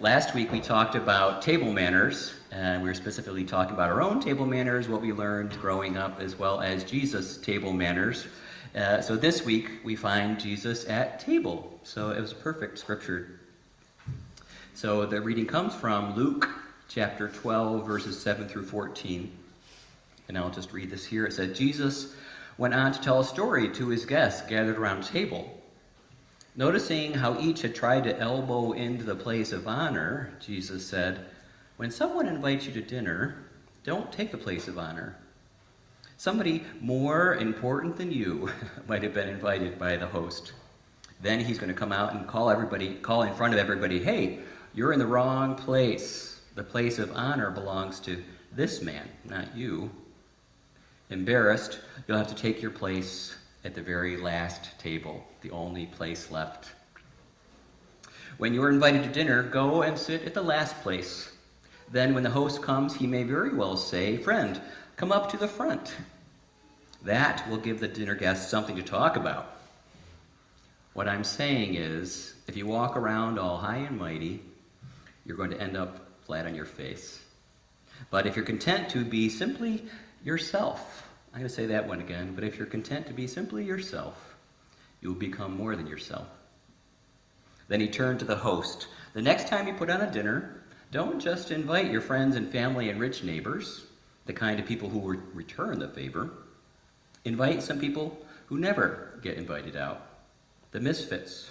Last week we talked about table manners, and we were specifically talking about our own table manners, what we learned growing up, as well as Jesus' table manners. So this week we find Jesus at table. So it was perfect scripture. So the reading comes from Luke chapter 12, verses 7 through 14. And I'll just read this here. It said, Jesus went on to tell a story to his guests gathered around a table. Noticing how each had tried to elbow into the place of honor, Jesus said, when someone invites you to dinner, don't take the place of honor. Somebody more important than you might have been invited by the host. Then he's going to come out and call in front of everybody, hey, you're in the wrong place. The place of honor belongs to this man, not you. Embarrassed, you'll have to take your place at the very last table, the only place left. When you're invited to dinner, go and sit at the last place. Then when the host comes, he may very well say, friend, come up to the front. That will give the dinner guests something to talk about. What I'm saying is, if you walk around all high and mighty, you're going to end up flat on your face. But if you're content to be simply yourself, I'm going to say that one again, but if you're content to be simply yourself, you will become more than yourself. Then he turned to the host. The next time you put on a dinner, don't just invite your friends and family and rich neighbors, the kind of people who will return the favor. Invite some people who never get invited out, the misfits,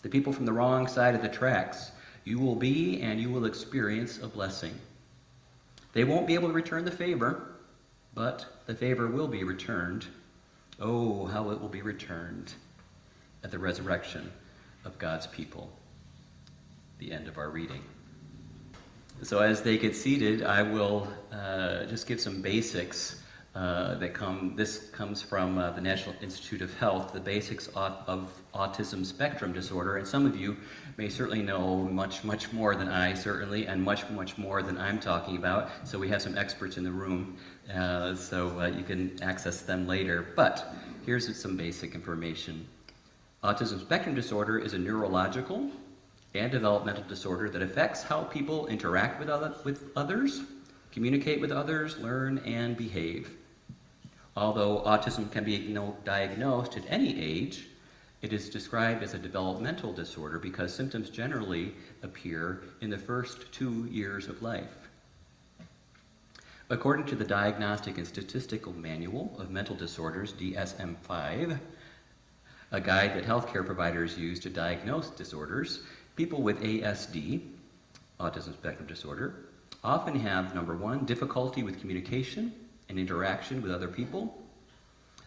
the people from the wrong side of the tracks. You will be and you will experience a blessing. They won't be able to return the favor, but the favor will be returned. Oh, how it will be returned at the resurrection of God's people. The end of our reading. So as they get seated, I will just give some basics This comes from the National Institute of Health, the basics of autism spectrum disorder. And some of you may certainly know much, much more than I, certainly, and much, much more than I'm talking about. So we have some experts in the room, so you can access them later. But here's some basic information. Autism spectrum disorder is a neurological and developmental disorder that affects how people interact with others, communicate with others, learn, and behave. Although autism can be diagnosed at any age, it is described as a developmental disorder because symptoms generally appear in the first 2 years of life. According to the Diagnostic and Statistical Manual of Mental Disorders, DSM-5, a guide that healthcare providers use to diagnose disorders, people with ASD, autism spectrum disorder, often have, number one, difficulty with communication and interaction with other people.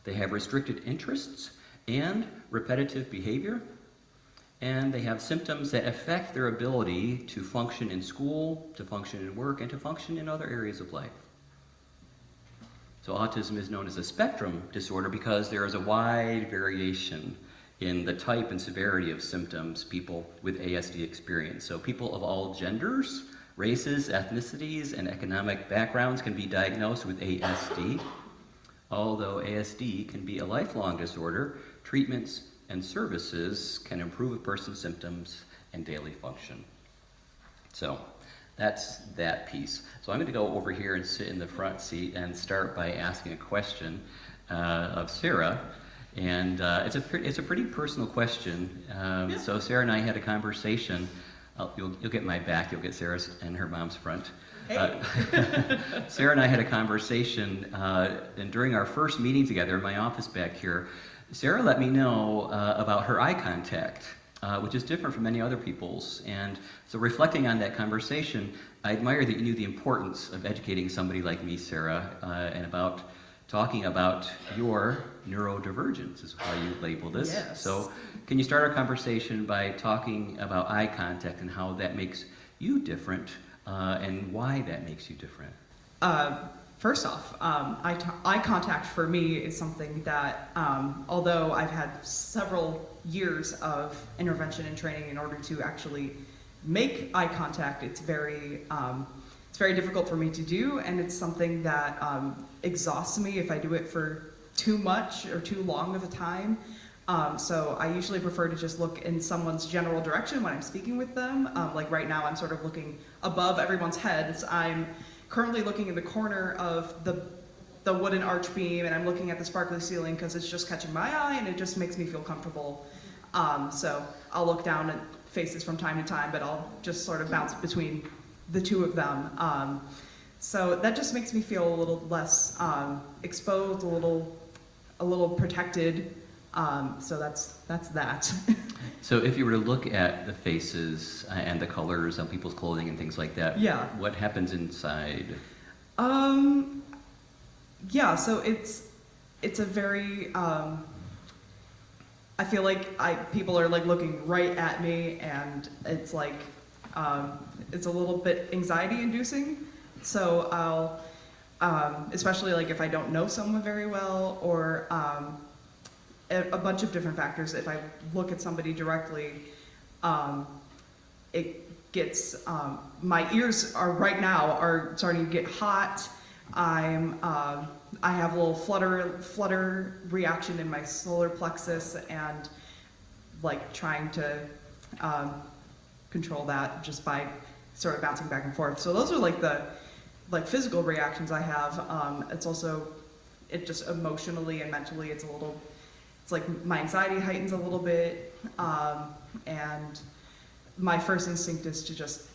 They have restricted interests and repetitive behavior, and they have symptoms that affect their ability to function in school, to function in work, and to function in other areas of life. So autism is known as a spectrum disorder because there is a wide variation in the type and severity of symptoms people with ASD experience. So people of all genders, races, ethnicities, and economic backgrounds can be diagnosed with ASD. Although ASD can be a lifelong disorder, treatments and services can improve a person's symptoms and daily function. So that's that piece. So I'm going to go over here and sit in the front seat and start by asking a question of Sarah. And it's a pretty personal question. So Sarah and I had a conversation. You'll get my back, you'll get Sarah's and her mom's front. Hey. Sarah and I had a conversation, and during our first meeting together in my office back here, Sarah let me know about her eye contact, which is different from many other people's. And so reflecting on that conversation, I admire that you knew the importance of educating somebody like me, Sarah, and about talking about your neurodivergence is how you label this. Yes. So can you start our conversation by talking about eye contact and how that makes you different and why that makes you different? First off, eye contact for me is something that, although I've had several years of intervention and training in order to actually make eye contact, it's very difficult for me to do, and it's something that exhausts me if I do it for too much or too long of a time. So I usually prefer to just look in someone's general direction when I'm speaking with them. Like right now, I'm sort of looking above everyone's heads. I'm currently looking in the corner of the wooden arch beam, and I'm looking at the sparkly ceiling because it's just catching my eye, and it just makes me feel comfortable. So I'll look down at faces from time to time, but I'll just sort of bounce between the two of them. So that just makes me feel a little less exposed, a little protected. So that's that. So if you were to look at the faces and the colors on people's clothing and things like that, Yeah. what happens inside? Yeah, so it's a very I feel like people are like looking right at me, and it's like it's a little bit anxiety inducing. So I'll especially like if I don't know someone very well, or a bunch of different factors. If I look at somebody directly, it gets my ears are starting to get hot. I have a little flutter reaction in my solar plexus, and like trying to control that just by sort of bouncing back and forth. So those are like the physical reactions I have. It's also just emotionally and mentally it's like my anxiety heightens a little bit, and my first instinct is to just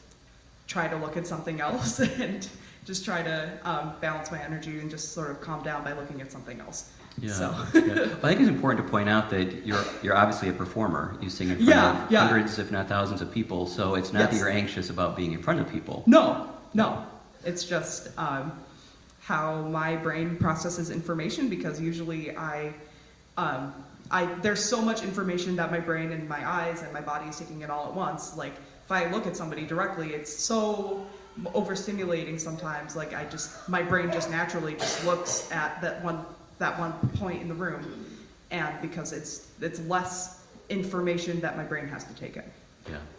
try to look at something else and just try to balance my energy and just sort of calm down by looking at something else. Yeah. So. Yeah. Well, I think it's important to point out that you're obviously a performer. You sing in front of hundreds, if not thousands, of people. So it's not that you're anxious about being in front of people. No. It's just how my brain processes information, because usually there's so much information that my brain and my eyes and my body is taking it all at once. Like if I look at somebody directly, it's so overstimulating sometimes. Like my brain just naturally just looks at that one point in the room, and because it's less information that my brain has to take in.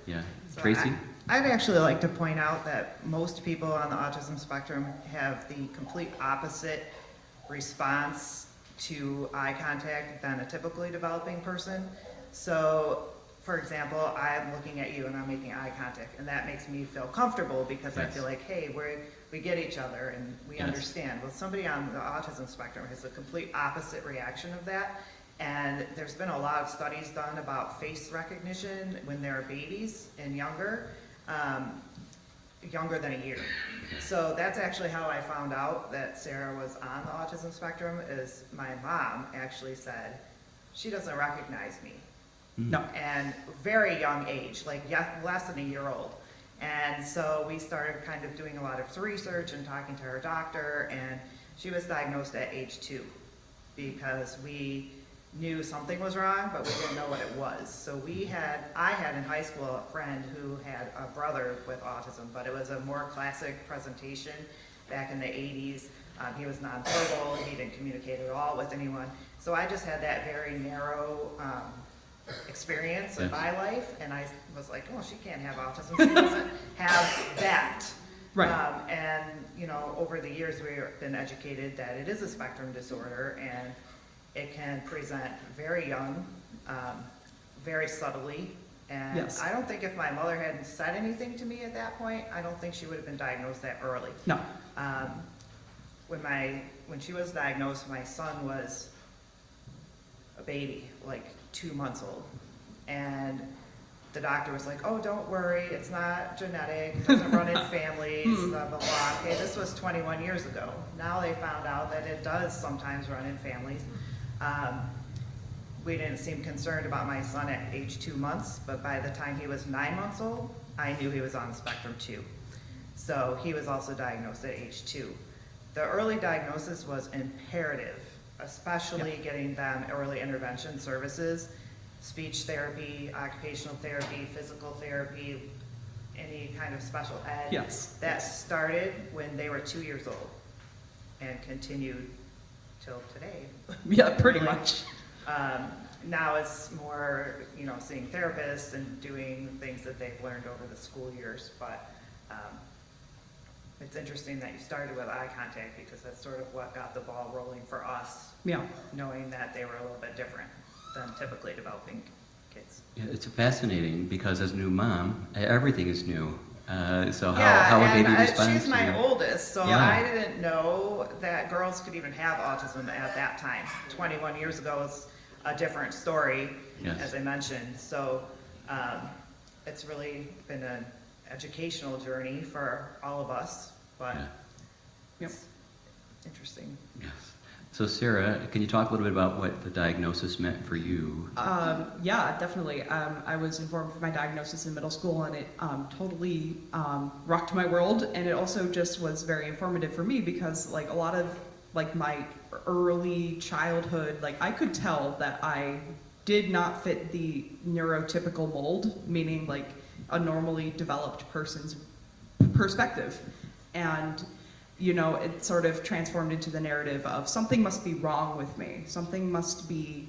Yeah. So Tracy? I'd actually like to point out that most people on the autism spectrum have the complete opposite response to eye contact than a typically developing person. So, for example, I'm looking at you and I'm making eye contact, and that makes me feel comfortable because I feel like, hey, we get each other and we understand. Well, somebody on the autism spectrum has a complete opposite reaction of that. And there's been a lot of studies done about face recognition when they're babies and younger than a year. So that's actually how I found out that Sarah was on the autism spectrum, is my mom actually said, she doesn't recognize me. No. And very young age, like less than a year old. And so we started kind of doing a lot of research and talking to her doctor, and she was diagnosed at age 2 because we knew something was wrong, but we didn't know what it was. So I had in high school a friend who had a brother with autism, but it was a more classic presentation back in the 80s. He was nonverbal, he didn't communicate at all with anyone. So I just had that very narrow experience in my life, and I was like, oh, she can't have autism, she doesn't have that. Right. And over the years we've been educated that it is a spectrum disorder, and it can present very young, very subtly, and I don't think if my mother hadn't said anything to me at that point, I don't think she would have been diagnosed that early. No. When she was diagnosed, my son was a baby, like 2 months old, and the doctor was like, oh, don't worry, it's not genetic, it doesn't run in families, blah, blah, blah. Okay, this was 21 years ago. Now they found out that it does sometimes run in families. We didn't seem concerned about my son at age 2 months, but by the time he was 9 months old, I knew he was on the spectrum too. So he was also diagnosed at age 2. The early diagnosis was imperative, especially getting them early intervention services, speech therapy, occupational therapy, physical therapy, any kind of special ed. Yes. That started when they were 2 years old and continued till today. Yeah, pretty much. Now it's more, seeing therapists and doing things that they've learned over the school years, but it's interesting that you started with eye contact because that's sort of what got the ball rolling for us. Yeah. Knowing that they were a little bit different. than typically developing kids. Yeah, it's fascinating because as a new mom, everything is new. So Yeah, how a and baby responds she's to my you. oldest, so Yeah. I didn't know that girls could even have autism at that time. 21 years ago is a different story, Yes. as I mentioned. So it's really been an educational journey for all of us, but Yeah. Yep. it's interesting. Yes. So Sarah, can you talk a little bit about what the diagnosis meant for you? Yeah, definitely. I was informed of my diagnosis in middle school, and it totally rocked my world. And it also just was very informative for me because, like, a lot of like my early childhood, like I could tell that I did not fit the neurotypical mold, meaning like a normally developed person's perspective, and you know, it sort of transformed into the narrative of something must be wrong with me. Something must be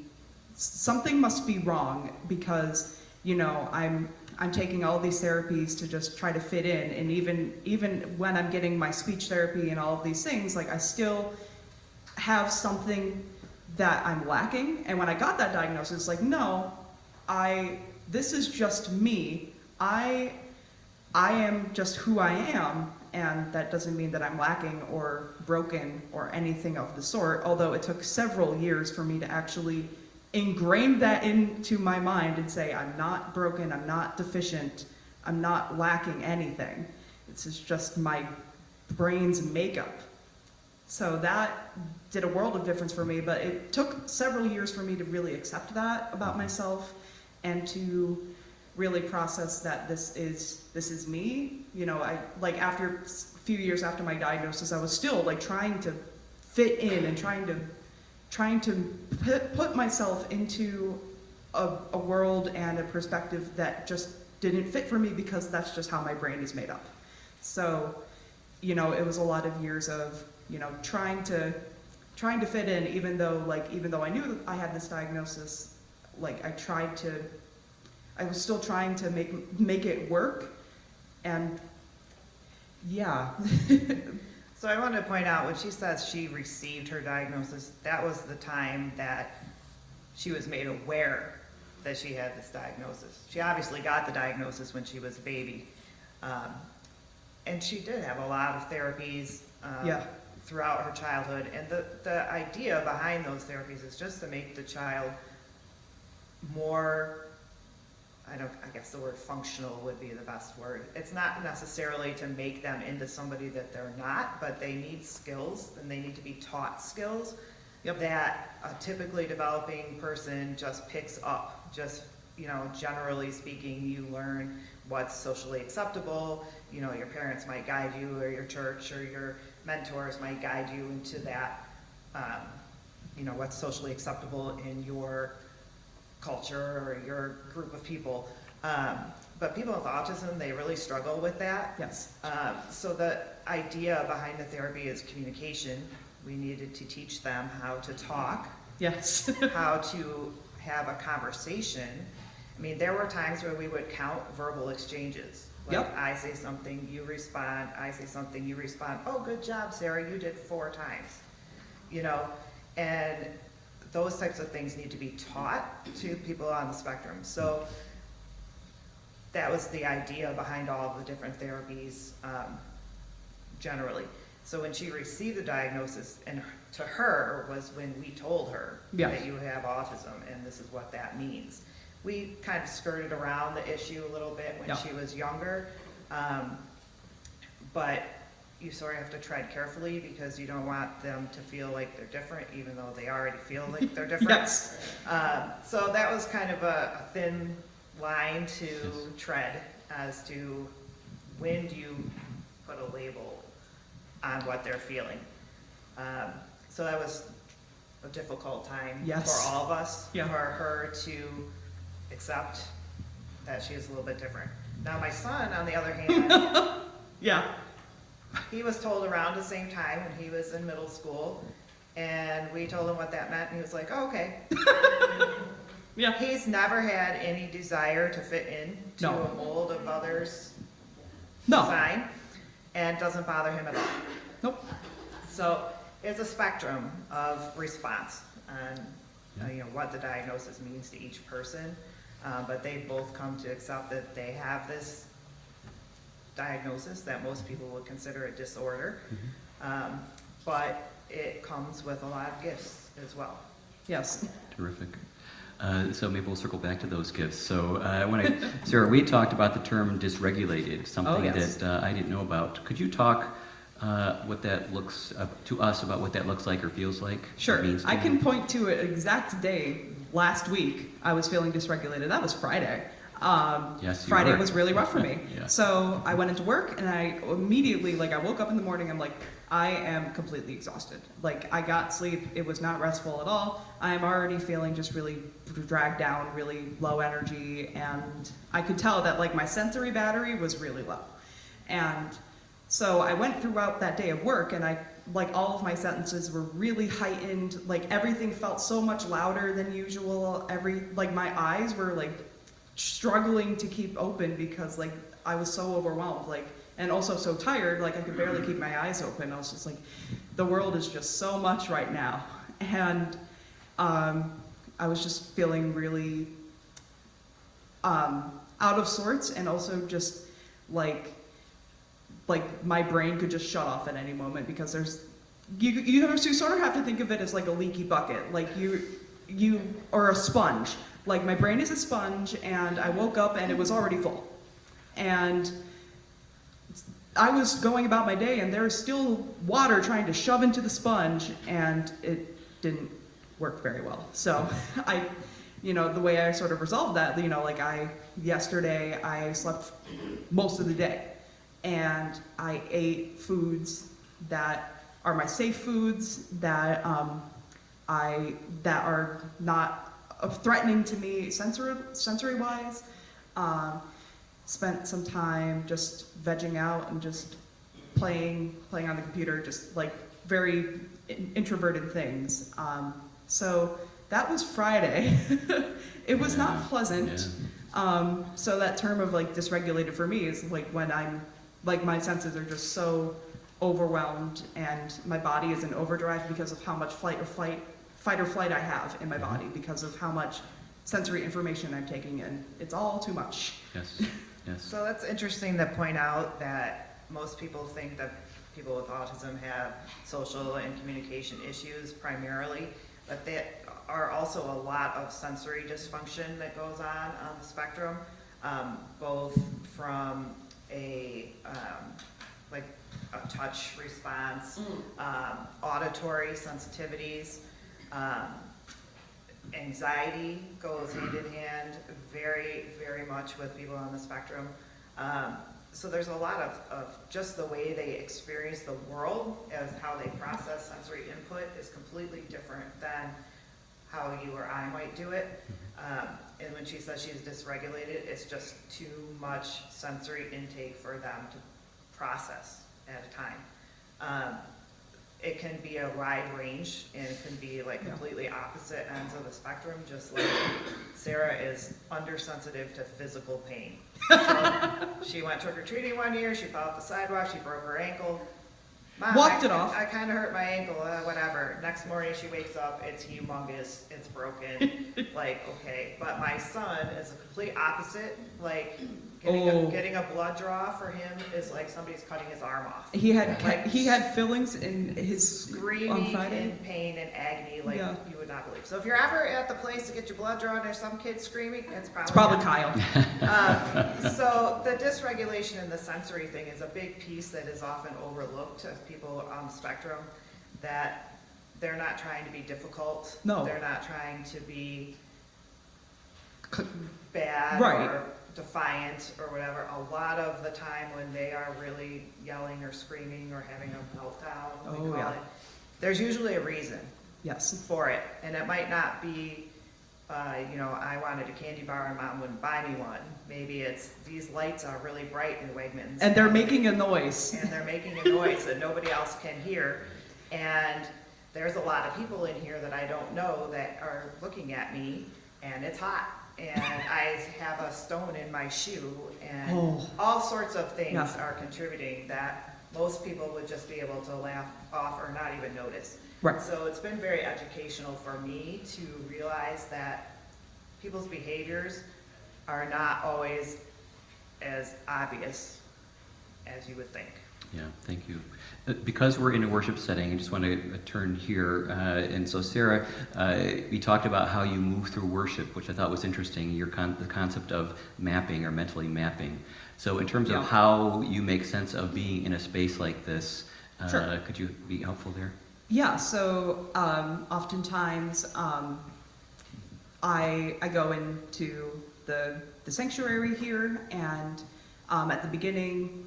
wrong because, you know, I'm taking all these therapies to just try to fit in, and even when I'm getting my speech therapy and all of these things, like I still have something that I'm lacking. And when I got that diagnosis, like, no, this is just me. I am just who I am, and that doesn't mean that I'm lacking or broken or anything of the sort, although it took several years for me to actually ingrain that into my mind and say, I'm not broken, I'm not deficient, I'm not lacking anything. This is just my brain's makeup. So that did a world of difference for me, but it took several years for me to really accept that about myself and to really process that this is me. You know, I like after a few years after my diagnosis, I was still like trying to fit in and trying to put myself into a world and a perspective that just didn't fit for me because that's just how my brain is made up. So, you know, it was a lot of years of, you know, trying to fit in, even though I knew that I had this diagnosis, like I was still trying to make it work, and yeah. So I wanted to point out, when she says she received her diagnosis, that was the time that she was made aware that she had this diagnosis. She obviously got the diagnosis when she was a baby. And she did have a lot of therapies throughout her childhood. And the idea behind those therapies is just to make the child more, I guess the word functional would be the best word. It's not necessarily to make them into somebody that they're not, but they need skills, and they need to be taught skills that a typically developing person just picks up. Just, you know, generally speaking, you learn what's socially acceptable. You know, your parents might guide you, or your church or your mentors might guide you into that, you know, what's socially acceptable in your culture or your group of people. But people with autism, they really struggle with that. Yes. So the idea behind the therapy is communication. We needed to teach them how to talk. Yes. How to have a conversation. I mean, there were times where we would count verbal exchanges. Like, yep. I say something, you respond. I say something, you respond. Oh, good job, Sarah, you did 4 times. You know, and those types of things need to be taught to people on the spectrum. So that was the idea behind all of the different therapies, generally. So when she received the diagnosis, and to her was when we told her that you have autism and this is what that means. We kind of skirted around the issue a little bit when she was younger, but you sort of have to tread carefully because you don't want them to feel like they're different, even though they already feel like they're different. Yes. So that was kind of a thin line to tread as to when do you put a label on what they're feeling. So that was a difficult time for all of us, for her to accept that she is a little bit different. Now my son, on the other hand, he was told around the same time when he was in middle school, and we told him what that meant, and he was like, oh, okay. He's never had any desire to fit in to a mold of others' design, and doesn't bother him at all. Nope. So it's a spectrum of response, and what the diagnosis means to each person. But they both come to accept that they have this diagnosis that most people would consider a disorder. But it comes with a lot of gifts as well. Yes. Terrific. So maybe we'll circle back to those gifts. So Sarah, we talked about the term dysregulated, something yes. that I didn't know about. Could you talk what that looks to us about what that looks like or feels like? Sure. Means to I you? can point to an exact day last week I was feeling dysregulated. That was Friday. Yes, you Friday were. was really rough for me. Yeah. So I went into work and I immediately, I woke up in the morning, I'm like, I am completely exhausted. I got sleep, it was not restful at all. I'm already feeling just really dragged down, really low energy, and I could tell that my sensory battery was really low. And so I went throughout that day of work and all of my sentences were really heightened, everything felt so much louder than usual. My eyes were struggling to keep open because I was so overwhelmed, and also so tired, I could barely keep my eyes open. I was just the world is just so much right now. And I was just feeling really out of sorts, and also just my brain could just shut off at any moment because there's, you sort of have to think of it as a leaky bucket, you or a sponge. My brain is a sponge, and I woke up and it was already full. And I was going about my day and there was still water trying to shove into the sponge, and it didn't work very well. So the way I sort of resolved that, yesterday I slept most of the day and I ate foods that are my safe foods, that that are not threatening to me sensory-wise. Spent some time just vegging out and just playing on the computer, just very introverted things. So that was Friday. It was not pleasant. Yeah. So that term of dysregulated for me is when I'm my senses are just so overwhelmed and my body is in overdrive because of how much fight or flight I have in my body because of how much sensory information I'm taking in. It's all too much. Yes. Yes. So that's interesting to point out that most people think that people with autism have social and communication issues primarily, but there are also a lot of sensory dysfunction that goes on the spectrum, both from a touch response, auditory sensitivities, anxiety goes hand in hand very, very much with people on the spectrum. So there's a lot of just the way they experience the world, as how they process sensory input is completely different than how you or I might do it. And when she says she's dysregulated, it's just too much sensory intake for them to process at a time. It can be a wide range, and it can be completely opposite ends of the spectrum, just like Sarah is undersensitive to physical pain. So she went trick-or-treating one year, she fell off the sidewalk, she broke her ankle. Mom, Walked it off. I kind of hurt my ankle, whatever. Next morning she wakes up, it's humongous, it's broken, okay. But my son is a complete opposite, getting a blood draw for him is like somebody's cutting his arm off. He had fillings in his on Screaming Friday. in pain and agony Yeah. you would not believe. So if you're ever at the place to get your blood drawn and there's some kid screaming, it's Probably him. Kyle. So the dysregulation and the sensory thing is a big piece that is often overlooked of people on the spectrum, that they're not trying to be difficult. No. They're not trying to be bad Right. or defiant or whatever. A lot of the time when they are really yelling or screaming or having a meltdown, we call it, there's usually a reason Yes. for it. And it might not be, I wanted a candy bar and mom wouldn't buy me one. Maybe it's these lights are really bright in Wegmans. And they're making a noise. And they're making a noise that nobody else can hear. And there's a lot of people in here that I don't know that are looking at me, and it's hot. And I have a stone in my shoe, and all sorts of things are contributing that most people would just be able to laugh off or not even notice. Right. So it's been very educational for me to realize that people's behaviors are not always as obvious as you would think. Yeah, thank you. Because we're in a worship setting, I just want to turn here. And so, Sarah, we talked about how you move through worship, which I thought was interesting, the concept of mapping or mentally mapping. So in terms of how you make sense of being in a space like this, Sure. could you be helpful there? Yeah, so oftentimes I go into the sanctuary here, and at the beginning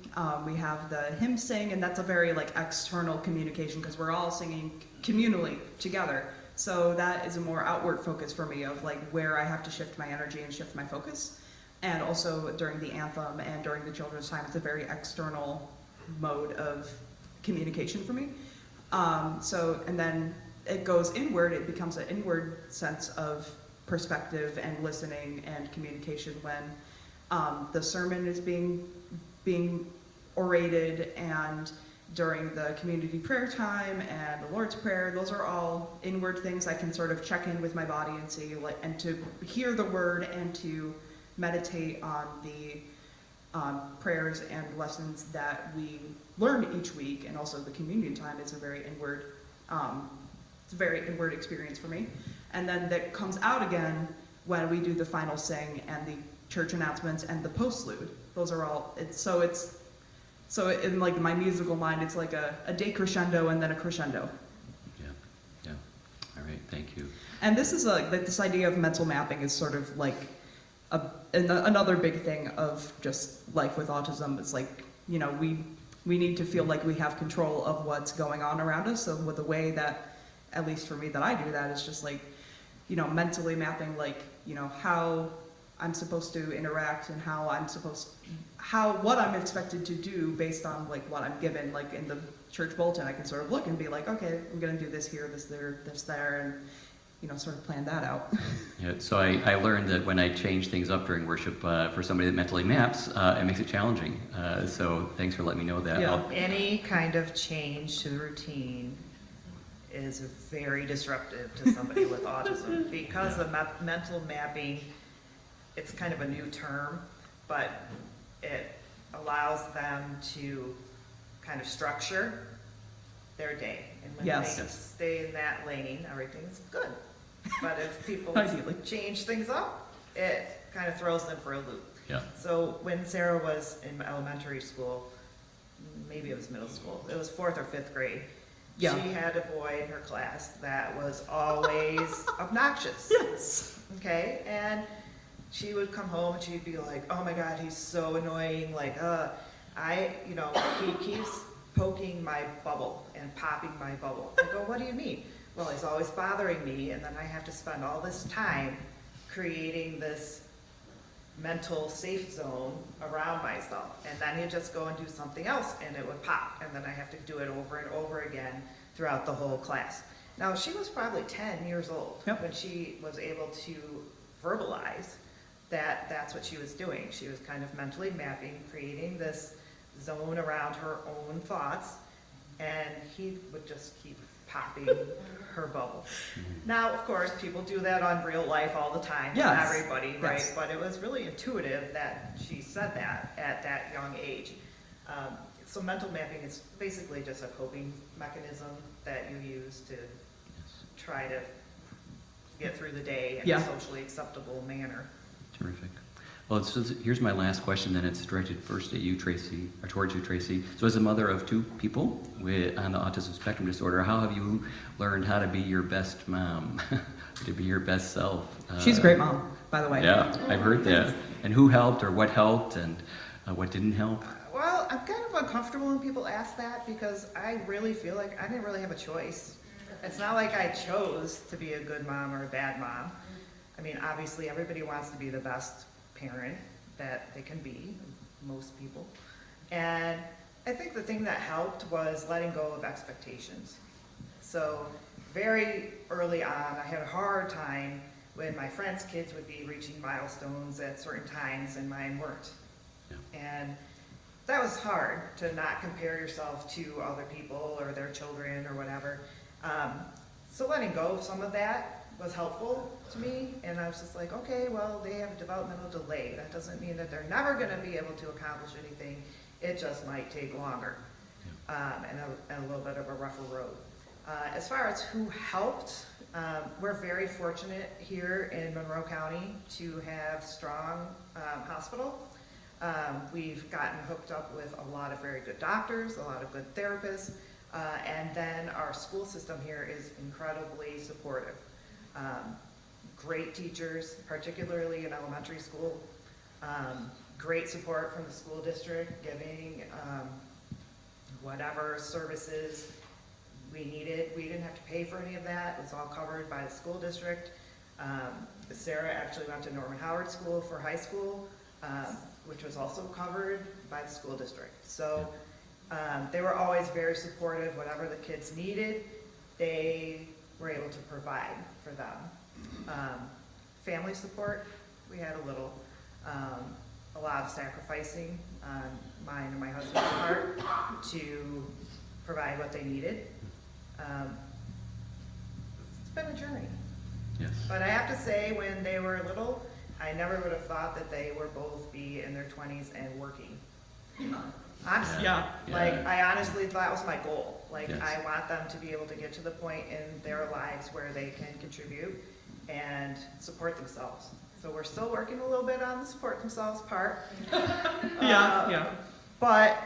we have the hymn sing, and that's a very like external communication because we're all singing communally together. So that is a more outward focus for me of like where I have to shift my energy and shift my focus. And also during the anthem and during the children's time, it's a very external mode of communication for me. And then it goes inward, it becomes an inward sense of perspective and listening and communication when the sermon is being orated, and during the community prayer time and the Lord's Prayer. Those are all inward things I can sort of check in with my body and see, like, and to hear the word and to meditate on the prayers and lessons that we learn each week. And also the communion time is a very inward, it's a very inward experience for me. And then that comes out again when we do the final sing and the church announcements and the postlude. Those are all, so in like my musical mind, it's like a decrescendo and then a crescendo. Yeah. All right, thank you. And this is like this idea of mental mapping is sort of like another big thing of just life with autism. It's like, you know, we need to feel like we have control of what's going on around us. So with the way that, at least for me, that I do that is just like, you know, mentally mapping, like, you know, how I'm supposed to interact and what I'm expected to do based on like what I'm given, like in the church bulletin. I can sort of look and be like, okay, I'm gonna do this here, this there, and, you know, sort of plan that out. Yeah, so I learned that when I change things up during worship for somebody that mentally maps, it makes it challenging. So thanks for letting me know that. Yeah. Any kind of change to the routine is very disruptive to somebody with autism because of mental mapping. It's kind of a new term, but it allows them to kind of structure their day. And when Yes. they stay in that lane, everything's good. But if people Ideally. change things up, it kind of throws them for a loop. Yeah. So when Sarah was in elementary school, maybe it was middle school, it was 4th or 5th grade, Yeah. she had a boy in her class that was always obnoxious. Yes. Okay, and she would come home and she'd be like, oh my God, he's so annoying, like, he keeps poking my bubble and popping my bubble. I go, what do you mean? Well, he's always bothering me, and then I have to spend all this time creating this mental safe zone around myself. And then he'd just go and do something else, and it would pop, and then I have to do it over and over again throughout the whole class. Now, she was probably 10 years old when she was able to verbalize that that's what she was doing. She was kind of mentally mapping, creating this zone around her own thoughts, and he would just keep popping her bubble. Now, of course, people do that on real life all the time, Yes. not everybody, right? Yes. But it was really intuitive that she said that at that young age. So mental mapping is basically just a coping mechanism that you use to try to get through the day in a socially acceptable manner. Terrific. Well, here's my last question, then it's directed first at you, Tracy, or towards you, Tracy. So as a mother of 2 people on the autism spectrum disorder, how have you learned how to be your best mom, to be your best self? She's a great mom, by the way. Yeah, I've heard that. And who helped, or what helped, and what didn't help? Well, I'm kind of uncomfortable when people ask that because I really feel like I didn't really have a choice. It's not like I chose to be a good mom or a bad mom. I mean, obviously everybody wants to be the best parent that they can be, most people. And I think the thing that helped was letting go of expectations. So very early on, I had a hard time when my friends' kids would be reaching milestones at certain times and mine weren't. Yeah. And that was hard, to not compare yourself to other people or their children or whatever. So letting go of some of that was helpful to me, and I was just like, okay, well, they have a developmental delay. That doesn't mean that they're never going to be able to accomplish anything. It just might take longer, and a little bit of a rougher road. As far as who helped, we're very fortunate here in Monroe County to have strong hospital. We've gotten hooked up with a lot of very good doctors, a lot of good therapists, and then our school system here is incredibly supportive. Great teachers, particularly in elementary school. Great support from the school district, giving whatever services we needed. We didn't have to pay for any of that. It was all covered by the school district. Sarah actually went to Norman Howard School for high school, which was also covered by the school district. So they were always very supportive. Whatever the kids needed, they were able to provide for them. Family support, we had a little. A lot of sacrificing on mine and my husband's part to provide what they needed. It's been a journey. Yes. But I have to say, when they were little, I never would have thought that they would both be in their 20s and working. Honestly, Yeah. like, I honestly thought that was my goal. Like, Yes. I want them to be able to get to the point in their lives where they can contribute and support themselves. So we're still working a little bit on the support themselves part. Yeah. But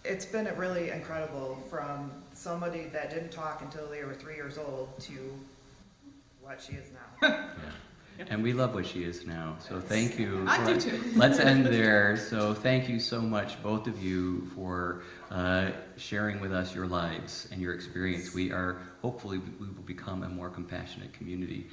it's been really incredible, from somebody that didn't talk until they were 3 years old to what she is now. Yeah. And we love what she is now. So thank you. I do too. Let's end there. So thank you so much, both of you, for sharing with us your lives and your experience. Hopefully we will become a more compassionate community.